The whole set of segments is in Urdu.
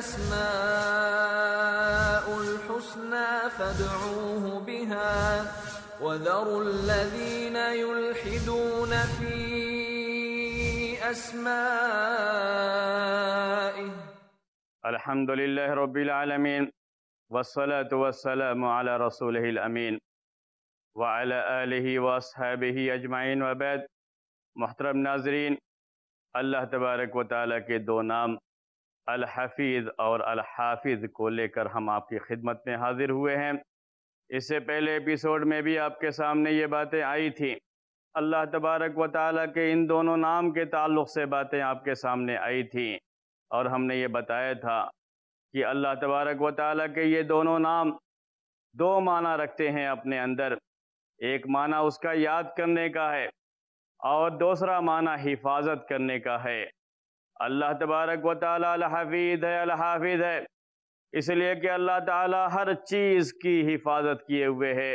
أسماء الحسنى فادعوه بها وذروا الذين يلحدون في أسمائه. الحمد لله رب العالمين والصلاة والسلام على رسوله الأمين وعلى آله وأصحابه أجمعين وبعد. محترم ناظرین، اللہ تبارک و تعالیٰ کے دو نام الحفیظ اور الحافظ کو لے کر ہم آپ کی خدمت میں حاضر ہوئے ہیں۔ اس سے پہلے ایپیسوڈ میں بھی آپ کے سامنے یہ باتیں آئی تھیں، اللہ تبارک و تعالیٰ کے ان دونوں نام کے تعلق سے باتیں آپ کے سامنے آئی تھیں، اور ہم نے یہ بتایا تھا کہ اللہ تبارک و تعالیٰ کے یہ دونوں نام دو معنی رکھتے ہیں اپنے اندر۔ ایک معنی اس کا یاد کرنے کا ہے اور دوسرا معنی حفاظت کرنے کا ہے۔ اللہ تبارک و تعالیٰ الحفیظ ہے، الحافظ ہے، اس لیے کہ اللہ تعالیٰ ہر چیز کی حفاظت کیے ہوئے ہے۔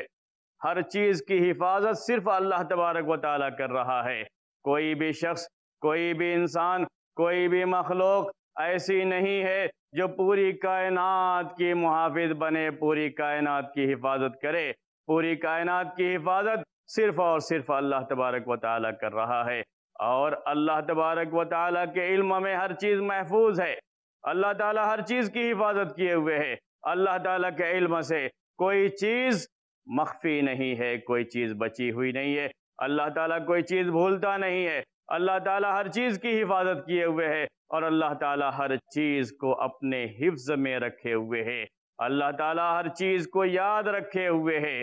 ہر چیز کی حفاظت صرف اللہ تبارک و تعالیٰ کر رہا ہے۔ کوئی بھی شخص، کوئی بھی انسان، کوئی بھی مخلوق ایسی نہیں ہے جو پوری کائنات کی محافظ بنے، پوری کائنات کی حفاظت کرے۔ پوری کائنات کی حفاظت صرف اور صرف اللہ تبارک و تعالیٰ کر رہا ہے، اور اللہ تبارک و تعالیٰ کے علم میں ہر چیز محفوظ ہے۔ اللہ تعالیٰ ہر چیز کی حفاظت کیے ہوئے ہے۔ اللہ تعالیٰ کے علم سے کوئی چیز مخفی نہیں ہے، کوئی چیز بچی ہوئی نہیں ہے۔ اللہ تعالیٰ کوئی چیز بھولتا نہیں ہے۔ اللہ تعالیٰ ہر چیز کی حفاظت کیے ہوئے ہے، اور اللہ تعالیٰ ہر چیز کو اپنے حفظ میں رکھے ہوئے ہے۔ اللہ تعالیٰ ہر چیز کو یاد رکھے ہوئے ہے۔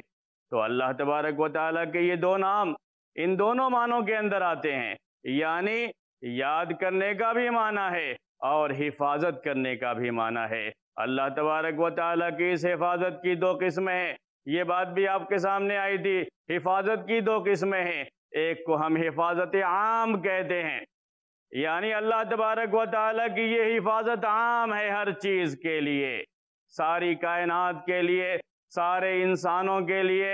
تو اللہ تبارک و تعالیٰ کے یہ دو نام ان دونوں معنوں کے اندر آتے ہیں، یعنی یاد کرنے کا بھی معنی ہے اور حفاظت کرنے کا بھی معنی ہے۔ اللہ تبارک و تعالیٰ کی اس حفاظت کی دو قسمیں ہیں، یہ بات بھی آپ کے سامنے آئی تھی۔ حفاظت کی دو قسمیں ہیں، ایک کو ہم حفاظت عام کہتے ہیں، یعنی اللہ تبارک و تعالیٰ کی یہ حفاظت عام ہے ہر چیز کے لیے، ساری کائنات کے لیے، سارے انسانوں کے لیے،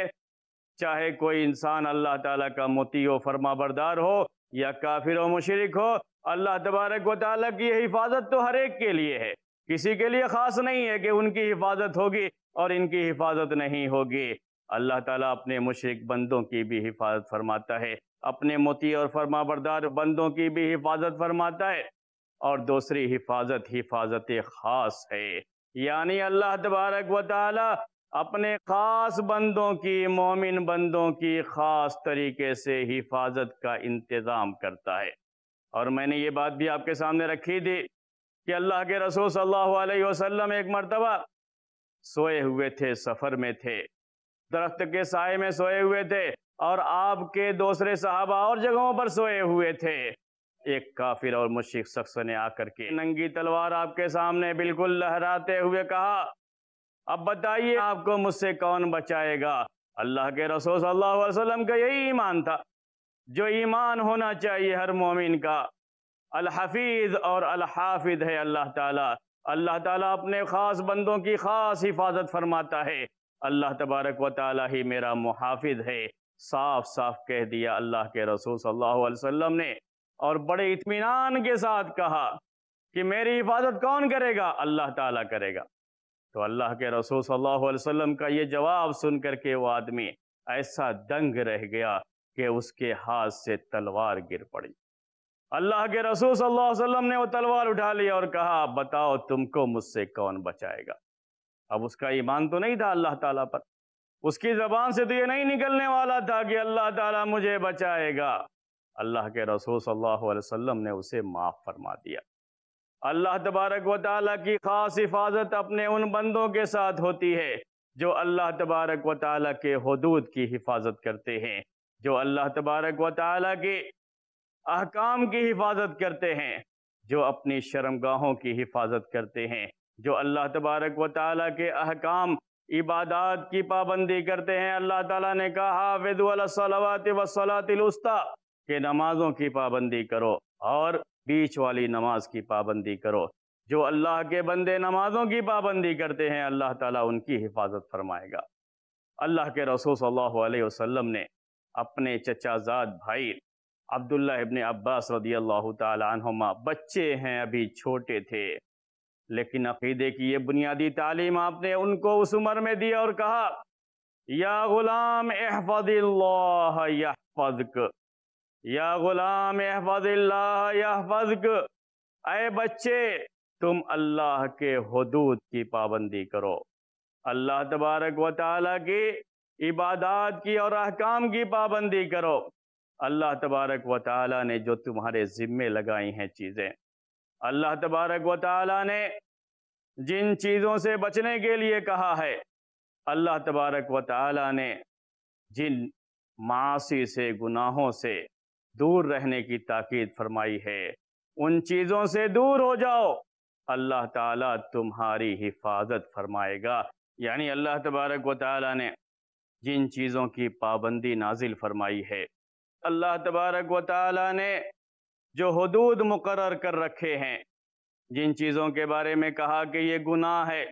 چاہے کوئی انسان اللہ تعالیٰ کا مطیع و فرما بردار ہو یا کافر و مشرک ہو، اللہ تبارک و تعالیٰ کی یہ حفاظت تو ہر ایک کے لیے ہے، کسی کے لیے خاص نہیں ہے کہ ان کی حفاظت ہوگی اور ان کی حفاظت نہیں ہوگی۔ اللہ تعالیٰ اپنے مشرک بندوں کی بھی حفاظت فرماتا ہے، اپنے مطیع اور فرما بردار بندوں کی بھی حفاظت فرماتا ہے، اور دوسری حفاظت حفاظت خاص ہے، یعنی اللہ تبارک و تعالیٰ اپنے خاص بندوں کی، مومن بندوں کی خاص طریقے سے حفاظت کا انتظام کرتا ہے۔ اور میں نے یہ بات بھی آپ کے سامنے رکھی تھی کہ اللہ کے رسول صلی اللہ علیہ وسلم ایک مرتبہ سوئے ہوئے تھے، سفر میں تھے، درخت کے سائے میں سوئے ہوئے تھے، اور آپ کے دوسرے صحابہ اور جگہوں پر سوئے ہوئے تھے۔ ایک کافر اور مشرک شخص نے آ کر کے ننگی تلوار آپ کے سامنے بالکل لہراتے ہوئے کہا، اب بتائیے آپ کو مجھ سے کون بچائے گا؟ اللہ کے رسول صلی اللہ علیہ وسلم کا یہی ایمان تھا جو ایمان ہونا چاہیے ہر مومن کا۔ الحفیظ اور الحافظ ہے اللہ تعالیٰ۔ اللہ تعالیٰ اپنے خاص بندوں کی خاص حفاظت فرماتا ہے۔ اللہ تبارک و تعالیٰ ہی میرا محافظ ہے، صاف صاف کہہ دیا اللہ کے رسول صلی اللہ علیہ وسلم نے، اور بڑے اطمینان کے ساتھ کہا کہ میری حفاظت کون کرے گا؟ اللہ تعالیٰ کرے گا۔ تو اللہ کے رسول صلی اللہ علیہ وسلم کا یہ جواب سن کر کے وہ آدمی ایسا دنگ رہ گیا کہ اس کے ہاتھ سے تلوار گر پڑی۔ اللہ کے رسول صلی اللہ علیہ وسلم نے وہ تلوار اٹھا لی اور کہا، بتاؤ تم کو مجھ سے کون بچائے گا؟ اب اس کا ایمان تو نہیں تھا اللہ تعالیٰ پر، اس کی زبان سے تو یہ نہیں نکلنے والا تھا کہ اللہ تعالیٰ مجھے بچائے گا۔ اللہ کے رسول صلی اللہ علیہ وسلم نے اسے معاف فرما دیا۔ اللہ تبارک و تعالیٰ کی خاص حفاظت اپنے ان بندوں کے ساتھ ہوتی ہے جو اللہ تبارک و تعالیٰ کے حدود کی حفاظت کرتے ہیں، جو اللہ تبارک و تعالیٰ کے احکام کی حفاظت کرتے ہیں، جو اپنی شرمگاہوں کی حفاظت کرتے ہیں، جو اللہ تبارک و تعالیٰ کے احکام، عبادات کی پابندی کرتے ہیں۔ اللہ تعالیٰ نے کہا، حافظوا علی الصلوات والصلاۃ الوسطیٰ، کہ نمازوں کی پابندی کرو اور بیچ والی نماز کی پابندی کرو۔ جو اللہ کے بندے نمازوں کی پابندی کرتے ہیں، اللہ تعالیٰ ان کی حفاظت فرمائے گا۔ اللہ کے رسول صلی اللہ علیہ وسلم نے اپنے چچا زاد بھائی عبداللہ ابن عباس رضی اللہ تعالی عنہما، بچے ہیں، ابھی چھوٹے تھے، لیکن عقیدے کی یہ بنیادی تعلیم آپ نے ان کو اس عمر میں دی اور کہا یا غلام احفظ اللہ یحفظک، یا غلام احفظ اللہ یحفظک، اے بچے تم اللہ کے حدود کی پابندی کرو، اللہ تبارک و تعالیٰ کی عبادات کی اور احکام کی پابندی کرو۔ اللہ تبارک و تعالیٰ نے جو تمہارے ذمے لگائی ہیں چیزیں، اللہ تبارک و تعالیٰ نے جن چیزوں سے بچنے کے لیے کہا ہے، اللہ تبارک و تعالیٰ نے جن معاصی سے، گناہوں سے دور رہنے کی تاکید فرمائی ہے، ان چیزوں سے دور ہو جاؤ، اللہ تعالیٰ تمہاری حفاظت فرمائے گا۔ یعنی اللہ تبارک و تعالیٰ نے جن چیزوں کی پابندی نازل فرمائی ہے، اللہ تبارک و تعالیٰ نے جو حدود مقرر کر رکھے ہیں، جن چیزوں کے بارے میں کہا کہ یہ گناہ ہے،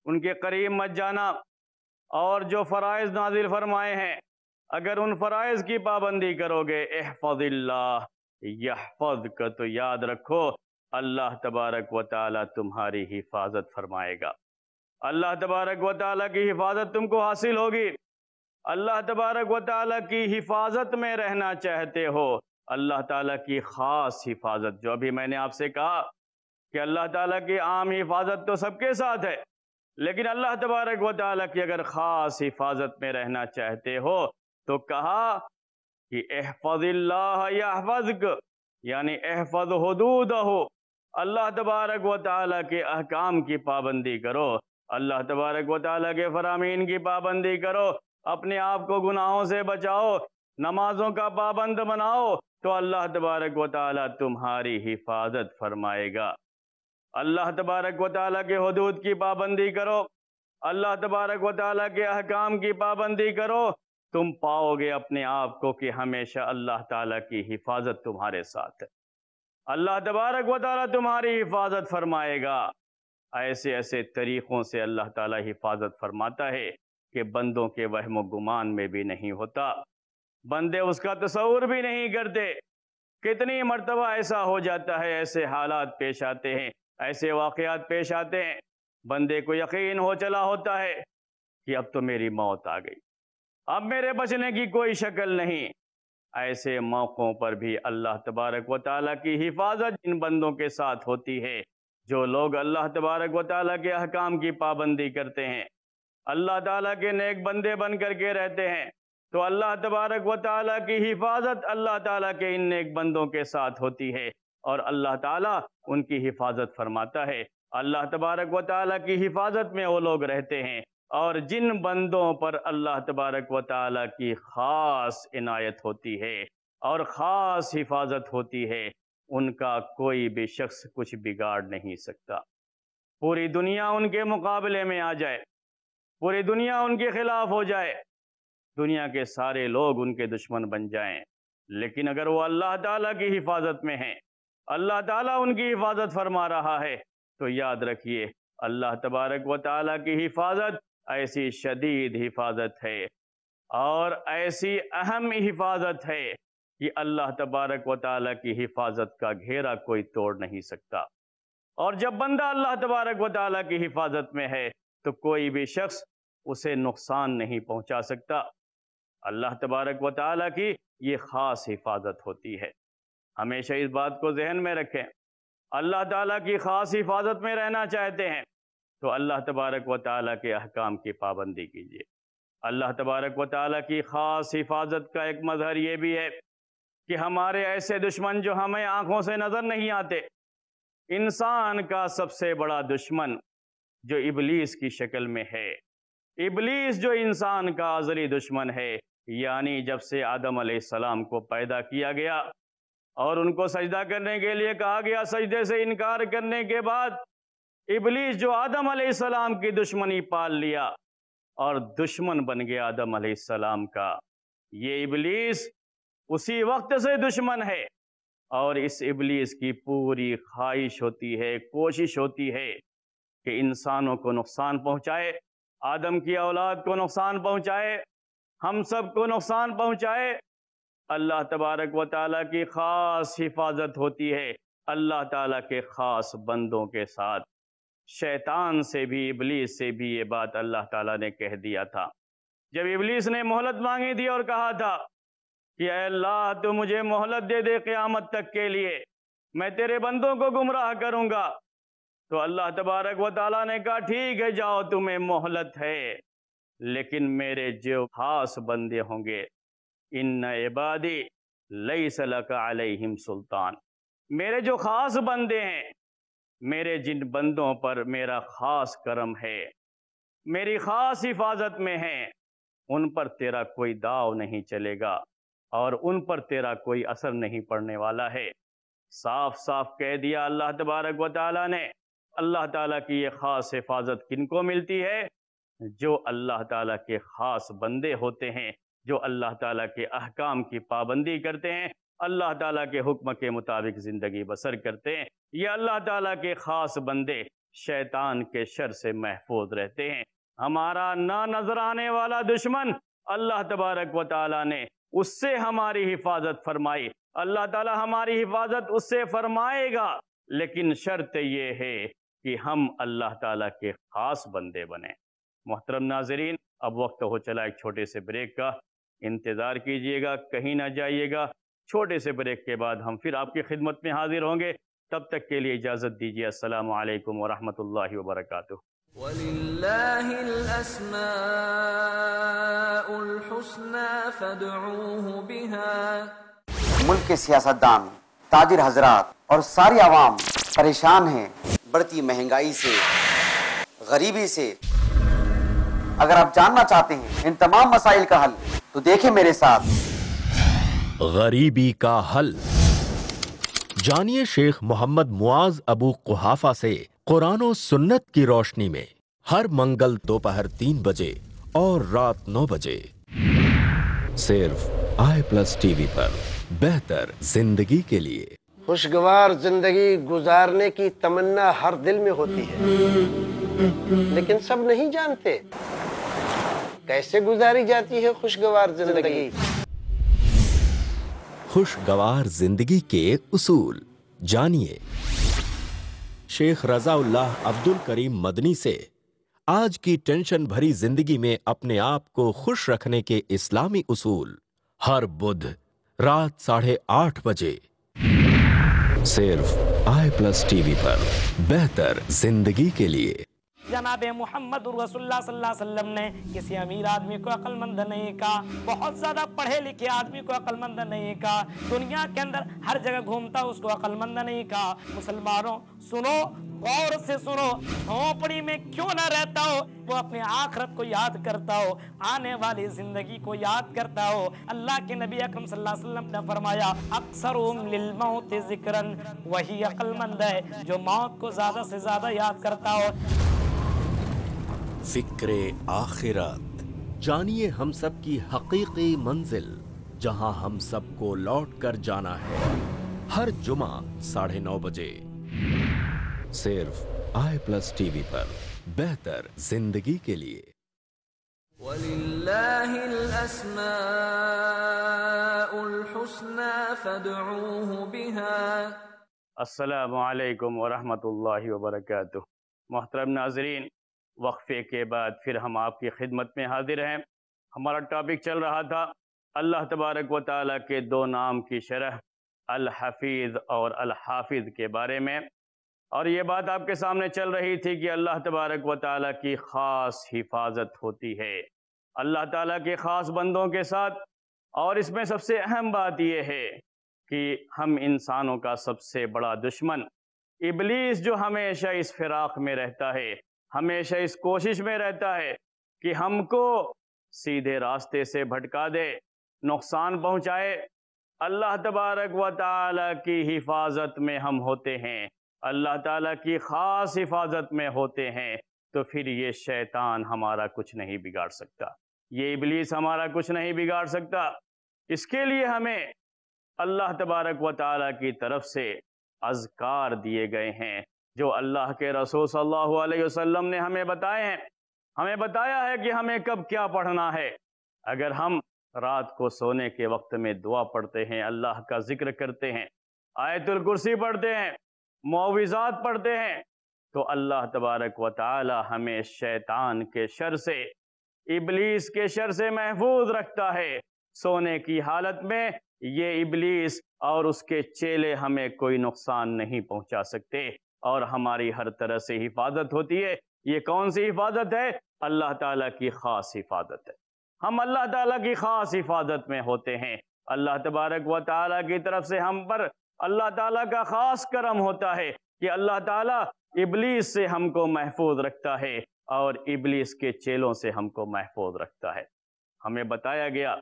ان کے قریب مت جانا، اور جو فرائض نازل فرمائے ہیں اگر ان فرائض کی پابندی کرو گے، احفظ اللہ یحفظک، تو یاد رکھو اللہ تبارک و تعالیٰ تمہاری حفاظت فرمائے گا۔ اللہ تبارک و تعالیٰ کی حفاظت تم کو حاصل ہوگی۔ اللہ تبارک و تعالیٰ کی حفاظت میں رہنا چاہتے ہو، اللہ تعالیٰ کی خاص حفاظت، جو ابھی میں نے آپ سے کہا کہ اللہ تعالیٰ کی عام حفاظت تو سب کے ساتھ ہے، لیکن اللہ تبارک و تعالیٰ کی اگر خاص حفاظت میں رہنا چاہتے ہو تو کہا کہ احفظ اللہ یحفظک، یعنی احفظ حدودہ، اللہ تبارک و تعالیٰ کے احکام کی پابندی کرو، اللہ تبارک و تعالیٰ کے فرامین کی پابندی کرو، اپنے آپ کو گناہوں سے بچاؤ، نمازوں کا پابند بناؤ، تو اللہ تبارک و تعالیٰ تمہاری حفاظت فرمائے گا۔ اللہ تبارک و تعالیٰ کے حدود کی پابندی کرو، اللہ تبارک و تعالیٰ کے احکام کی پابندی کرو، تم پاؤ گے اپنے آپ کو کہ ہمیشہ اللہ تعالیٰ کی حفاظت تمہارے ساتھ ہے، اللہ تبارک و تعالیٰ تمہاری حفاظت فرمائے گا۔ ایسے ایسے طریقوں سے اللہ تعالیٰ حفاظت فرماتا ہے کہ بندوں کے وہم و گمان میں بھی نہیں ہوتا، بندے اس کا تصور بھی نہیں کرتے۔ کتنی مرتبہ ایسا ہو جاتا ہے، ایسے حالات پیش آتے ہیں، ایسے واقعات پیش آتے ہیں، بندے کو یقین ہو چلا ہوتا ہے کہ اب تو میری موت آ گئی، اب میرے بچنے کی کوئی شکل نہیں۔ ایسے موقعوں پر بھی اللہ تبارک و تعالیٰ کی حفاظت ان بندوں کے ساتھ ہوتی ہے جو لوگ اللہ تبارک و تعالیٰ کے احکام کی پابندی کرتے ہیں، اللہ تعالیٰ کے نیک بندے بن کر کے رہتے ہیں، تو اللہ تبارک و تعالیٰ کی حفاظت اللہ تعالیٰ کے ان نیک بندوں کے ساتھ ہوتی ہے، اور اللہ تعالیٰ ان کی حفاظت فرماتا ہے۔ اللہ تبارک و تعالیٰ کی حفاظت میں وہ لوگ رہتے ہیں، اور جن بندوں پر اللہ تبارک و تعالیٰ کی خاص عنایت ہوتی ہے اور خاص حفاظت ہوتی ہے، ان کا کوئی بھی شخص کچھ بگاڑ نہیں سکتا۔ پوری دنیا ان کے مقابلے میں آ جائے، پوری دنیا ان کے خلاف ہو جائے، دنیا کے سارے لوگ ان کے دشمن بن جائیں، لیکن اگر وہ اللہ تعالیٰ کی حفاظت میں ہیں، اللہ تعالیٰ ان کی حفاظت فرما رہا ہے، تو یاد رکھیے اللہ تبارک و تعالیٰ کی حفاظت ایسی شدید حفاظت ہے اور ایسی اہم حفاظت ہے کہ اللہ تبارک و تعالیٰ کی حفاظت کا گھیرا کوئی توڑ نہیں سکتا۔ اور جب بندہ اللہ تبارک و تعالیٰ کی حفاظت میں ہے تو کوئی بھی شخص اسے نقصان نہیں پہنچا سکتا۔ اللہ تبارک و تعالیٰ کی یہ خاص حفاظت ہوتی ہے، ہمیشہ اس بات کو ذہن میں رکھیں۔ اللہ تعالیٰ کی خاص حفاظت میں رہنا چاہتے ہیں تو اللہ تبارک و تعالیٰ کے احکام کی پابندی کیجیے۔ اللہ تبارک و تعالیٰ کی خاص حفاظت کا ایک مظہر یہ بھی ہے کہ ہمارے ایسے دشمن جو ہمیں آنکھوں سے نظر نہیں آتے، انسان کا سب سے بڑا دشمن جو ابلیس کی شکل میں ہے، ابلیس جو انسان کا ازلی دشمن ہے، یعنی جب سے آدم علیہ السلام کو پیدا کیا گیا اور ان کو سجدہ کرنے کے لیے کہا گیا، سجدے سے انکار کرنے کے بعد ابلیس جو آدم علیہ السلام کی دشمنی پال لیا اور دشمن بن گیا آدم علیہ السلام کا، یہ ابلیس اسی وقت سے دشمن ہے، اور اس ابلیس کی پوری خواہش ہوتی ہے، کوشش ہوتی ہے کہ انسانوں کو نقصان پہنچائے، آدم کی اولاد کو نقصان پہنچائے، ہم سب کو نقصان پہنچائے۔ اللہ تبارک و تعالیٰ کی خاص حفاظت ہوتی ہے اللہ تعالیٰ کے خاص بندوں کے ساتھ۔ شیطان سے بھی، ابلیس سے بھی یہ بات اللہ تعالیٰ نے کہہ دیا تھا۔ جب ابلیس نے مہلت مانگی تھی اور کہا تھا کہ اے اللہ تو مجھے مہلت دے دے قیامت تک کے لیے، میں تیرے بندوں کو گمراہ کروں گا، تو اللہ تبارک و تعالیٰ نے کہا ٹھیک ہے جاؤ، تمہیں مہلت ہے، لیکن میرے جو خاص بندے ہوں گے، ان عبادی لیس لک علیہم سلطان، میرے جو خاص بندے ہیں، میرے جن بندوں پر میرا خاص کرم ہے، میری خاص حفاظت میں ہیں، ان پر تیرا کوئی داؤ نہیں چلے گا اور ان پر تیرا کوئی اثر نہیں پڑنے والا ہے۔ صاف صاف کہہ دیا اللہ تبارک و تعالیٰ نے۔ اللہ تعالیٰ کی یہ خاص حفاظت کن کو ملتی ہے؟ جو اللہ تعالیٰ کے خاص بندے ہوتے ہیں، جو اللہ تعالیٰ کے احکام کی پابندی کرتے ہیں، اللہ تعالیٰ کے حکم کے مطابق زندگی بسر کرتے ہیں، یہ اللہ تعالیٰ کے خاص بندے شیطان کے شر سے محفوظ رہتے ہیں۔ ہمارا نہ نظر آنے والا دشمن، اللہ تبارک و تعالیٰ نے اس سے ہماری حفاظت فرمائی، اللہ تعالیٰ ہماری حفاظت اس سے فرمائے گا، لیکن شرط یہ ہے کہ ہم اللہ تعالیٰ کے خاص بندے بنیں۔ محترم ناظرین، اب وقت ہو چلا ایک چھوٹے سے بریک کا، انتظار کیجئے گا، کہیں نہ جائیے گا۔ چھوٹے سے بریک کے بعد ہم پھر آپ کی خدمت میں حاضر ہوں گے، تب تک کے لیے اجازت دیجیے۔ السلام علیکم ورحمۃ اللہ وبرکاتہ۔ وَلِلَّهِ الْأَسْمَاءُ الْحُسْنَى فَادْعُوهُ بِهَا۔ ملک کے سیاستدان، تاجر حضرات اور ساری عوام پریشان ہیں بڑھتی مہنگائی سے، غریبی سے۔ اگر آپ جاننا چاہتے ہیں ان تمام مسائل کا حل تو دیکھیں میرے ساتھ غریبی کا حل۔ جانیے شیخ محمد معاذ ابو قحافہ سے قرآن و سنت کی روشنی میں، ہر منگل دوپہر 3 بجے اور رات 9 بجے، صرف i+ ٹی وی پر، بہتر زندگی کے لیے۔ خوشگوار زندگی گزارنے کی تمنا ہر دل میں ہوتی ہے، لیکن سب نہیں جانتے کیسے گزاری جاتی ہے خوشگوار زندگی۔ خوشگوار زندگی کے اصول جانیے شیخ رضا اللہ عبد الکریم مدنی سے۔ آج کی ٹینشن بھری زندگی میں اپنے آپ کو خوش رکھنے کے اسلامی اصول، ہر بدھ رات 8:30 بجے، صرف i+ ٹی وی پر، بہتر زندگی کے لیے۔ جناب محمد رسول اللہ صلی اللہ علیہ وسلم نے کسی امیر آدمی کو عقل مند نہیں کہا، بہت زیادہ پڑھے لکھے آدمی کو عقل مند نہیں کہا، دنیا کے اندر ہر جگہ گھومتا اس کو عقل مند نہیں کہا۔ مسلمانوں سنو، غور سے سنو، جھونپڑی میں کیوں نہ رہتا ہو، وہ اپنے آخرت کو یاد کرتا ہو، آنے والی زندگی کو یاد کرتا ہو۔ اللہ کے نبی اکرم صلی اللہ علیہ وسلم نے فرمایا اکثرهم للموت ذکرا، وہی عقل مند ہے جو موت کو زیادہ سے زیادہ یاد کرتا ہو۔ فکر آخرت جانیے ہم سب کی حقیقی منزل، جہاں ہم سب کو لوٹ کر جانا ہے، ہر جمعہ 9:30 بجے، صرف i+ ٹی وی پر، بہتر زندگی کے لیے۔ وَلِلَّهِ الْأَسْمَاءُ الْحُسْنَى فَادْعُوهُ بِهَا۔ السلام علیکم ورحمۃ اللہ وبرکاتہ۔ محترم ناظرین، وقفے کے بعد پھر ہم آپ کی خدمت میں حاضر ہیں۔ ہمارا ٹاپک چل رہا تھا اللہ تبارک و تعالیٰ کے 2 نام کی شرح، الحفیظ اور الحافظ کے بارے میں، اور یہ بات آپ کے سامنے چل رہی تھی کہ اللہ تبارک و تعالیٰ کی خاص حفاظت ہوتی ہے اللہ تعالیٰ کے خاص بندوں کے ساتھ۔ اور اس میں سب سے اہم بات یہ ہے کہ ہم انسانوں کا سب سے بڑا دشمن ابلیس، جو ہمیشہ اس فراق میں رہتا ہے، ہمیشہ اس کوشش میں رہتا ہے کہ ہم کو سیدھے راستے سے بھٹکا دے، نقصان پہنچائے۔ اللہ تبارک و تعالیٰ کی حفاظت میں ہم ہوتے ہیں، اللہ تعالیٰ کی خاص حفاظت میں ہوتے ہیں، تو پھر یہ شیطان ہمارا کچھ نہیں بگاڑ سکتا، یہ ابلیس ہمارا کچھ نہیں بگاڑ سکتا۔ اس کے لیے ہمیں اللہ تبارک و تعالیٰ کی طرف سے اذکار دیے گئے ہیں، جو اللہ کے رسول صلی اللہ علیہ وسلم نے ہمیں بتائے ہیں۔ ہمیں بتایا ہے کہ ہمیں کب کیا پڑھنا ہے۔ اگر ہم رات کو سونے کے وقت میں دعا پڑھتے ہیں، اللہ کا ذکر کرتے ہیں، آیت الکرسی پڑھتے ہیں، معوذات پڑھتے ہیں، تو اللہ تبارک و تعالی ہمیں شیطان کے شر سے، ابلیس کے شر سے محفوظ رکھتا ہے۔ سونے کی حالت میں یہ ابلیس اور اس کے چیلے ہمیں کوئی نقصان نہیں پہنچا سکتے، اور ہماری ہر طرح سے حفاظت ہوتی ہے۔ یہ کون سی حفاظت ہے؟ اللہ تعالیٰ کی خاص حفاظت ہے۔ ہم اللہ تعالیٰ کی خاص حفاظت میں ہوتے ہیں۔ اللہ تبارک و تعالیٰ کی طرف سے ہم پر اللہ تعالیٰ کا خاص کرم ہوتا ہے کہ اللہ تعالیٰ ابلیس سے ہم کو محفوظ رکھتا ہے اور ابلیس کے چیلوں سے ہم کو محفوظ رکھتا ہے۔ ہمیں بتایا گیا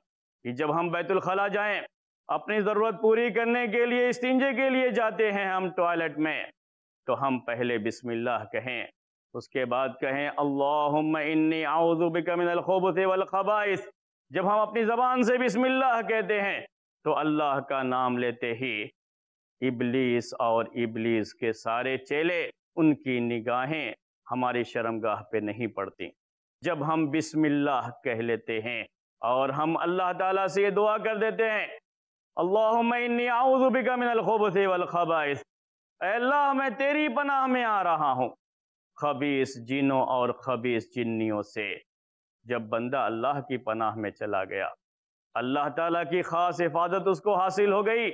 کہ جب ہم بیت الخلا جائیں، اپنی ضرورت پوری کرنے کے لیے، استنجے کے لیے جاتے ہیں ہم ٹوائلٹ میں، تو ہم پہلے بسم اللہ کہیں، اس کے بعد کہیں اللہم انی اعوذ بک من الخبث والخبائث۔ جب ہم اپنی زبان سے بسم اللہ کہتے ہیں تو اللہ کا نام لیتے ہی ابلیس اور ابلیس کے سارے چیلے، ان کی نگاہیں ہماری شرمگاہ پہ نہیں پڑتی۔ جب ہم بسم اللہ کہہ لیتے ہیں اور ہم اللہ تعالیٰ سے یہ دعا کر دیتے ہیں اللہم انی اعوذ بک من الخبث والخبائث، اے اللہ میں تیری پناہ میں آ رہا ہوں خبیث جنوں اور خبیث جنیوں سے۔ جب بندہ اللہ کی پناہ میں چلا گیا، اللہ تعالیٰ کی خاص حفاظت اس کو حاصل ہو گئی،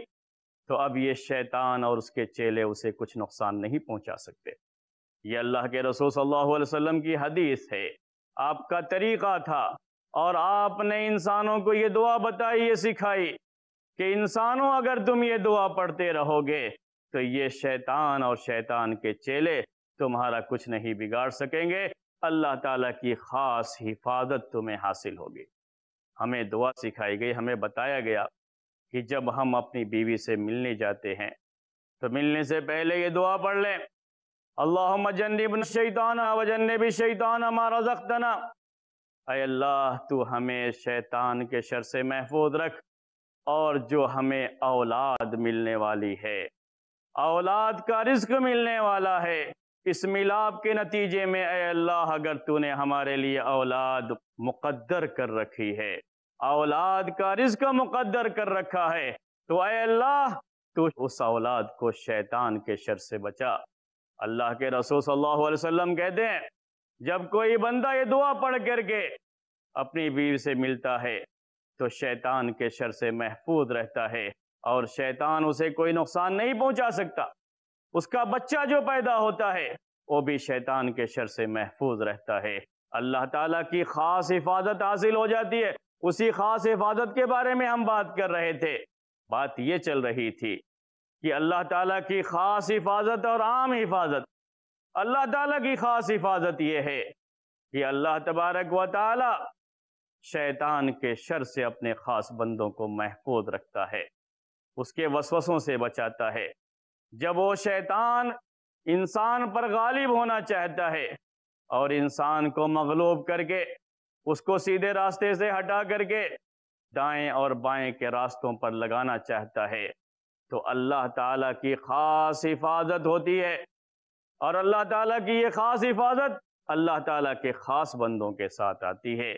تو اب یہ شیطان اور اس کے چیلے اسے کچھ نقصان نہیں پہنچا سکتے۔ یہ اللہ کے رسول صلی اللہ علیہ وسلم کی حدیث ہے، آپ کا طریقہ تھا، اور آپ نے انسانوں کو یہ دعا بتائی، یہ سکھائی کہ انسانوں اگر تم یہ دعا پڑھتے رہو گے تو یہ شیطان اور شیطان کے چیلے تمہارا کچھ نہیں بگاڑ سکیں گے، اللہ تعالیٰ کی خاص حفاظت تمہیں حاصل ہوگی۔ ہمیں دعا سکھائی گئی، ہمیں بتایا گیا کہ جب ہم اپنی بیوی سے ملنے جاتے ہیں تو ملنے سے پہلے یہ دعا پڑھ لیں اللہم جنبنا الشیطان وجنب الشیطان ما رزقتنا۔ اے اللہ تو ہمیں شیطان کے شر سے محفوظ رکھ، اور جو ہمیں اولاد ملنے والی ہے، اولاد کا رزق ملنے والا ہے، اس ملاپ کے نتیجے میں اے اللہ اگر تو نے ہمارے لیے اولاد مقدر کر رکھی ہے، اولاد کا رزق مقدر کر رکھا ہے، تو اے اللہ تو اس اولاد کو شیطان کے شر سے بچا۔ اللہ کے رسول صلی اللہ علیہ وسلم کہتے ہیں جب کوئی بندہ یہ دعا پڑھ کر کے اپنی بیوی سے ملتا ہے تو شیطان کے شر سے محفوظ رہتا ہے، اور شیطان اسے کوئی نقصان نہیں پہنچا سکتا۔ اس کا بچہ جو پیدا ہوتا ہے وہ بھی شیطان کے شر سے محفوظ رہتا ہے، اللہ تعالیٰ کی خاص حفاظت حاصل ہو جاتی ہے۔ اسی خاص حفاظت کے بارے میں ہم بات کر رہے تھے، بات یہ چل رہی تھی کہ اللہ تعالیٰ کی خاص حفاظت اور عام حفاظت۔ اللہ تعالیٰ کی خاص حفاظت یہ ہے کہ اللہ تبارک و تعالیٰ شیطان کے شر سے اپنے خاص بندوں کو محفوظ رکھتا ہے، اس کے وسوسوں سے بچاتا ہے۔ جب وہ شیطان انسان پر غالب ہونا چاہتا ہے اور انسان کو مغلوب کر کے اس کو سیدھے راستے سے ہٹا کر کے دائیں اور بائیں کے راستوں پر لگانا چاہتا ہے، تو اللہ تعالیٰ کی خاص حفاظت ہوتی ہے، اور اللہ تعالیٰ کی یہ خاص حفاظت اللہ تعالیٰ کے خاص بندوں کے ساتھ آتی ہے۔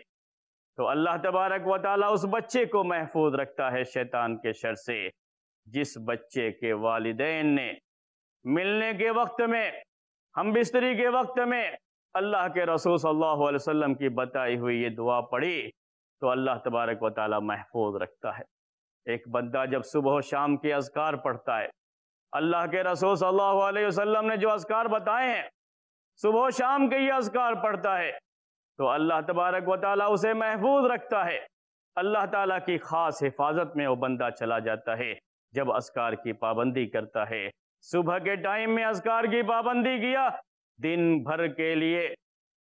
تو اللہ تبارک و تعالیٰ اس بچے کو محفوظ رکھتا ہے شیطان کے شر سے جس بچے کے والدین نے ملنے کے وقت میں، ہم بستری کے وقت میں اللہ کے رسول صلی اللہ علیہ وسلم کی بتائی ہوئی یہ دعا پڑھی تو اللہ تبارک و تعالیٰ محفوظ رکھتا ہے۔ ایک بندہ جب صبح و شام کے اذکار پڑھتا ہے، اللہ کے رسول صلی اللہ علیہ وسلم نے جو اذکار بتائے ہیں، صبح و شام کے یہ اذکار پڑھتا ہے تو اللہ تبارک و تعالیٰ اسے محفوظ رکھتا ہے۔ اللہ تعالیٰ کی خاص حفاظت میں وہ بندہ چلا جاتا ہے جب اذکار کی پابندی کرتا ہے۔ صبح کے ٹائم میں اذکار کی پابندی کیا، دن بھر کے لیے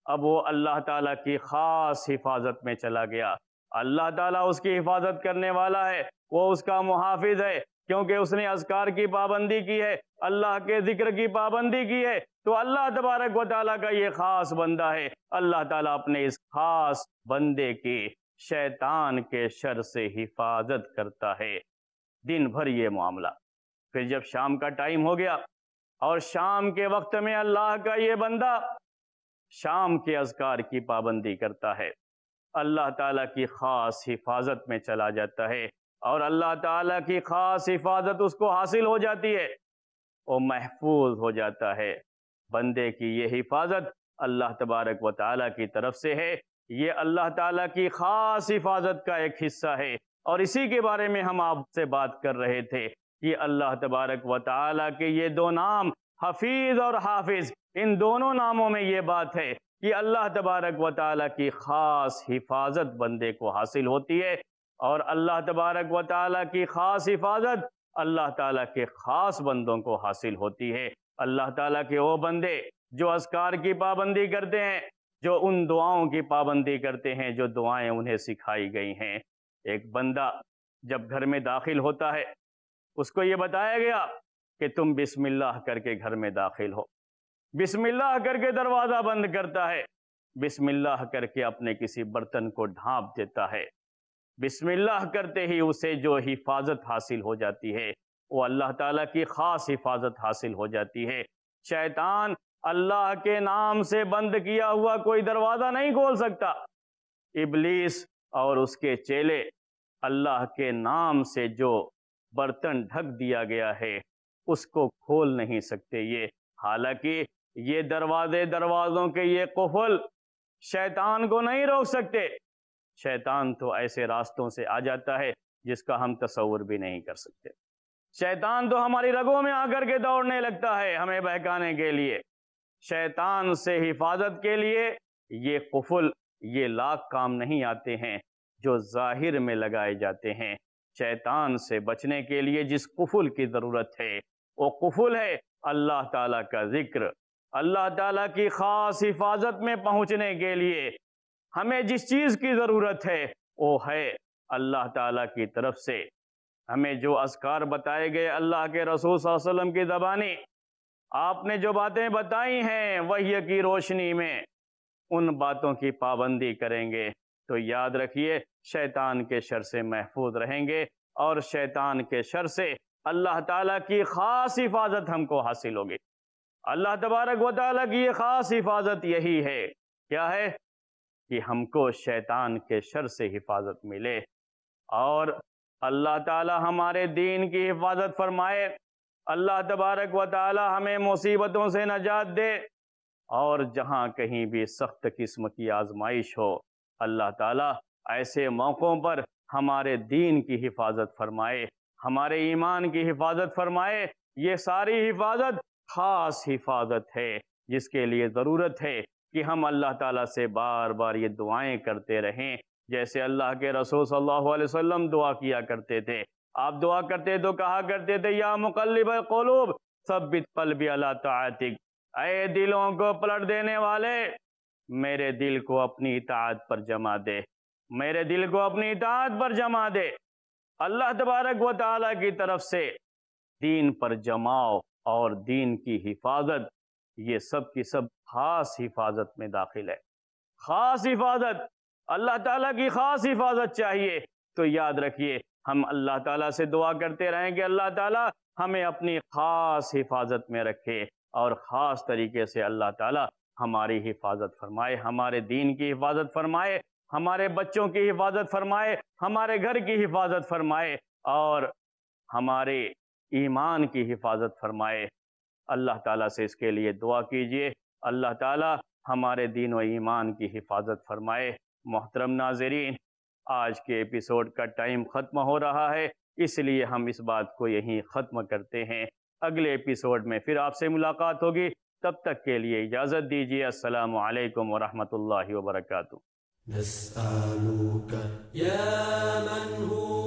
اب وہ اللہ تعالیٰ کی خاص حفاظت میں چلا گیا۔ اللہ تعالیٰ اس کی حفاظت کرنے والا ہے، وہ اس کا محافظ ہے، کیونکہ اس نے اذکار کی پابندی کی ہے، اللہ کے ذکر کی پابندی کی ہے، تو اللہ تبارک و تعالیٰ کا یہ خاص بندہ ہے۔ اللہ تعالیٰ اپنے اس خاص بندے کی شیطان کے شر سے حفاظت کرتا ہے۔ دن بھر یہ معاملہ، پھر جب شام کا ٹائم ہو گیا اور شام کے وقت میں اللہ کا یہ بندہ شام کے اذکار کی پابندی کرتا ہے، اللہ تعالیٰ کی خاص حفاظت میں چلا جاتا ہے، اور اللہ تعالیٰ کی خاص حفاظت اس کو حاصل ہو جاتی ہے، وہ محفوظ ہو جاتا ہے۔ بندے کی یہ حفاظت اللہ تبارک و تعالیٰ کی طرف سے ہے، یہ اللہ تعالیٰ کی خاص حفاظت کا ایک حصہ ہے، اور اسی کے بارے میں ہم آپ سے بات کر رہے تھے کہ اللہ تبارک و تعالیٰ کے یہ دو نام حفیظ اور حافظ، ان دونوں ناموں میں یہ بات ہے کہ اللہ تبارک و تعالیٰ کی خاص حفاظت بندے کو حاصل ہوتی ہے، اور اللہ تبارک و تعالیٰ کی خاص حفاظت اللہ تعالیٰ کے خاص بندوں کو حاصل ہوتی ہے۔ اللہ تعالیٰ کے وہ بندے جو اذکار کی پابندی کرتے ہیں، جو ان دعاؤں کی پابندی کرتے ہیں جو دعائیں انہیں سکھائی گئی ہیں۔ ایک بندہ جب گھر میں داخل ہوتا ہے، اس کو یہ بتایا گیا کہ تم بسم اللہ کر کے گھر میں داخل ہو، بسم اللہ کر کے دروازہ بند کرتا ہے، بسم اللہ کر کے اپنے کسی برتن کو ڈھانپ دیتا ہے، بسم اللہ کرتے ہی اسے جو حفاظت حاصل ہو جاتی ہے وہ اللہ تعالیٰ کی خاص حفاظت حاصل ہو جاتی ہے۔ شیطان اللہ کے نام سے بند کیا ہوا کوئی دروازہ نہیں کھول سکتا۔ ابلیس اور اس کے چیلے اللہ کے نام سے جو برتن ڈھک دیا گیا ہے اس کو کھول نہیں سکتے یہ، حالانکہ یہ دروازوں کے یہ قفل شیطان کو نہیں روک سکتے۔ شیطان تو ایسے راستوں سے آ جاتا ہے جس کا ہم تصور بھی نہیں کر سکتے۔ شیطان تو ہماری رگوں میں آ کر کے دوڑنے لگتا ہے ہمیں بہکانے کے لیے۔ شیطان سے حفاظت کے لیے یہ قفل، یہ لاک کام نہیں آتے ہیں جو ظاہر میں لگائے جاتے ہیں۔ شیطان سے بچنے کے لیے جس قفل کی ضرورت ہے وہ قفل ہے اللہ تعالیٰ کا ذکر۔ اللہ تعالیٰ کی خاص حفاظت میں پہنچنے کے لیے ہمیں جس چیز کی ضرورت ہے وہ ہے اللہ تعالیٰ کی طرف سے ہمیں جو اذکار بتائے گئے اللہ کے رسول صلی اللہ علیہ وسلم کی زبانی، آپ نے جو باتیں بتائی ہیں وحی کی روشنی میں، ان باتوں کی پابندی کریں گے تو یاد رکھیے شیطان کے شر سے محفوظ رہیں گے، اور شیطان کے شر سے اللہ تعالیٰ کی خاص حفاظت ہم کو حاصل ہوگی۔ اللہ تبارک و تعالیٰ کی یہ خاص حفاظت یہی ہے، کیا ہے؟ کہ ہم کو شیطان کے شر سے حفاظت ملے، اور اللہ تعالیٰ ہمارے دین کی حفاظت فرمائے، اللہ تبارک و تعالیٰ ہمیں مصیبتوں سے نجات دے، اور جہاں کہیں بھی سخت قسم کی آزمائش ہو اللہ تعالیٰ ایسے موقعوں پر ہمارے دین کی حفاظت فرمائے، ہمارے ایمان کی حفاظت فرمائے۔ یہ ساری حفاظت خاص حفاظت ہے جس کے لیے ضرورت ہے کہ ہم اللہ تعالیٰ سے بار بار یہ دعائیں کرتے رہیں، جیسے اللہ کے رسول صلی اللہ علیہ وسلم دعا کیا کرتے تھے۔ آپ دعا کرتے تو کہا کرتے تھے یا مقلب القلوب ثبت قلبی علی طاعتک، اے دلوں کو پلٹ دینے والے میرے دل کو اپنی اطاعت پر جما دے، میرے دل کو اپنی اطاعت پر جما دے۔ اللہ تبارک و تعالیٰ کی طرف سے دین پر جماؤ اور دین کی حفاظت، یہ سب کی سب خاص حفاظت میں داخل ہے۔ خاص حفاظت، اللہ تعالیٰ کی خاص حفاظت چاہیے تو یاد رکھیے ہم اللہ تعالیٰ سے دعا کرتے رہیں کہ اللہ تعالیٰ ہمیں اپنی خاص حفاظت میں رکھے، اور خاص طریقے سے اللہ تعالیٰ ہماری حفاظت فرمائے، ہمارے دین کی حفاظت فرمائے، ہمارے بچوں کی حفاظت فرمائے، ہمارے گھر کی حفاظت فرمائے، اور ہمارے ایمان کی حفاظت فرمائے۔ اللہ تعالیٰ سے اس کے لیے دعا کیجئے، اللہ تعالیٰ ہمارے دین و ایمان کی حفاظت فرمائے۔ محترم ناظرین، آج کے ایپیسوڈ کا ٹائم ختم ہو رہا ہے، اس لیے ہم اس بات کو یہیں ختم کرتے ہیں۔ اگلے ایپیسوڈ میں پھر آپ سے ملاقات ہوگی، تب تک کے لیے اجازت دیجیے۔ السلام علیکم ورحمۃ اللہ وبرکاتہ۔ نسألك يا من هو